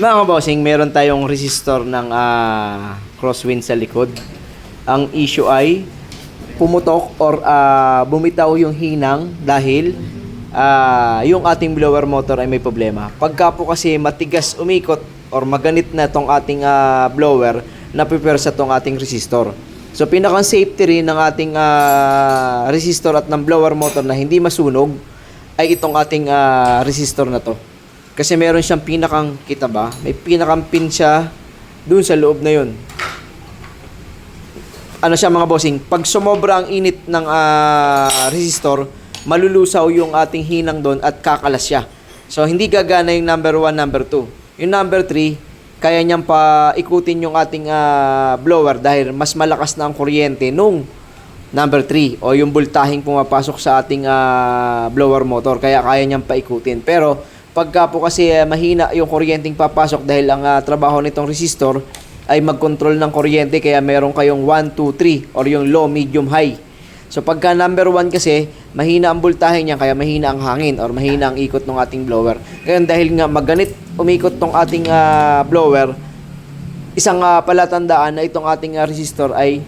Mga kabossing, meron tayong resistor ng crosswind sa likod. Ang issue ay pumutok or bumitaw yung hinang dahil yung ating blower motor ay may problema. Pagka po kasi matigas umikot or maganit na tong ating blower, na-prepare sa tong ating resistor. So pinakang safety rin ng ating resistor at ng blower motor na hindi masunog ay itong ating resistor na to. Kasi meron siyang pinakang, kita ba? May pinakang pin siya dun sa loob na yun. Ano siya mga bossing? Pag sumobra ang init ng resistor, malulusaw yung ating hinang doon at kakalas siya. So, hindi gagana yung number 1, number 2. Yung number 3, kaya niyang ikutin yung ating blower dahil mas malakas na ang kuryente nung number 3 o yung voltaheng pumapasok sa ating blower motor. Kaya kaya niyang paikutin. Pero, pagka po kasi mahina yung kuryenteng papasok dahil ang trabaho nitong resistor ay mag-control ng kuryente kaya meron kayong 1, 2, 3 or yung low, medium, high. So pagka number 1 kasi mahina ang voltahe niya kaya mahina ang hangin or mahina ang ikot ng ating blower. Kaya dahil nga maganit umikot tong ating blower, isang palatandaan na itong ating resistor ay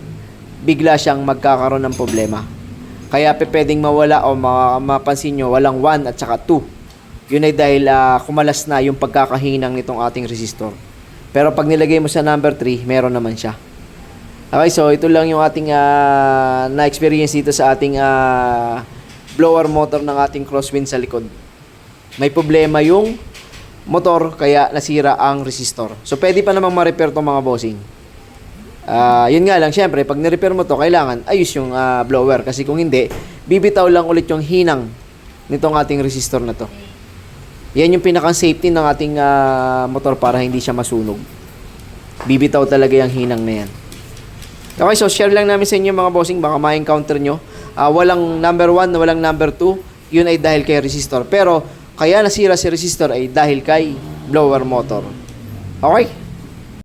bigla siyang magkakaroon ng problema. Kaya pwedeng mawala o mapansin nyo walang 1 at saka 2. Yun ay dahil kumalas na yung pagkakahinang nitong ating resistor. Pero pag nilagay mo sa number 3, meron naman siya. Okay, so ito lang yung ating na-experience dito sa ating blower motor ng ating crosswind sa likod. May problema yung motor kaya nasira ang resistor. So pwede pa namang ma-repair itong mga bossing. Yun nga lang, syempre, pag ni-repair mo to, kailangan ayos yung blower. Kasi kung hindi, bibitaw lang ulit yung hinang nitong ating resistor na to. Yan yung pinakang safety ng ating motor para hindi siya masunog. Bibitaw talaga yung hinang na yan. Okay, so share lang namin sa inyo mga bossing, baka ma-encounter nyo. Walang number 1, walang number 2, yun ay dahil kay resistor. Pero, kaya nasira si resistor ay dahil kay blower motor. Okay?